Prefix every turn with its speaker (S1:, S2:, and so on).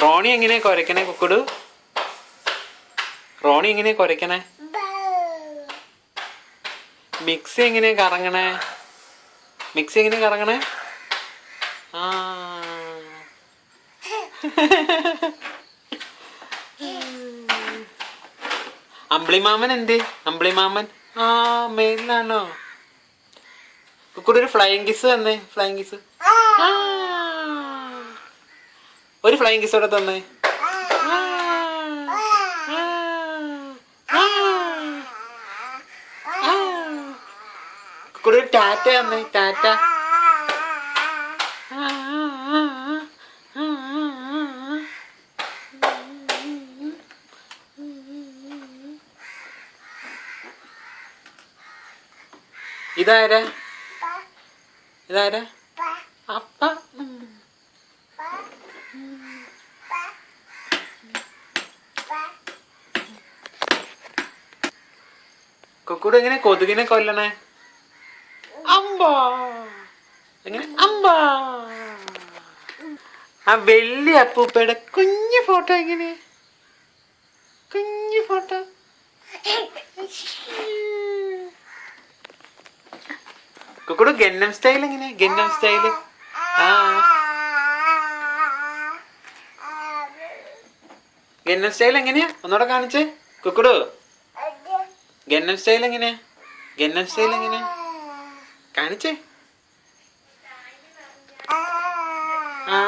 S1: റോണി എങ്ങനെയാ കുരയ്ക്കണേ കുക്കുടു? റോണി എങ്ങനെയാ കുരയ്ക്കണേ? മിക്സി എങ്ങനെയാ കറങ്ങണേ? മിക്സി എങ്ങനെയാ കറങ്ങണേ? ആ അമ്പിളിമാമൻ എന്തേ? അമ്പിളിമാമൻ ആ മേലിലാണോ? കുക്കുടു ഒരു ഫ്ലൈങ് കിസ് തന്നേ. Flying kiss. ഒരു ഫ്ലൈങ് കിസ് കൂടെ തന്നേ. കുക്കുടു ഒരു ടാറ്റ തന്നേ. ടാറ്റ. ഇതാരാ? ഇതാരാ? അപ്പ. കുക്കുടു എങ്ങനെ കൊതുകിനെ കൊല്ലണേ? അമ്പാ. എങ്ങനെ? അമ്പാ. ആ വലിയ അപ്പൂപ്പയുടെ കുഞ്ഞു ഫോട്ടോ എങ്ങനെ? കുഞ്ഞു ഫോട്ടോ. കുക്കുടു ഗന്നം സ്റ്റൈൽ എങ്ങനെ? ഗന്നം സ്റ്റൈല്. ആ ഗന്നം സ്റ്റൈൽ എങ്ങനെയാ? ഒന്നുകൂടെ കാണിച്ചേ കുക്കുടു. ഗന്നം സ്റ്റൈൽ എങ്ങനെയാ? ഗന്നം സ്റ്റൈൽ എങ്ങനെയാ? കാണിച്ചേ. ആ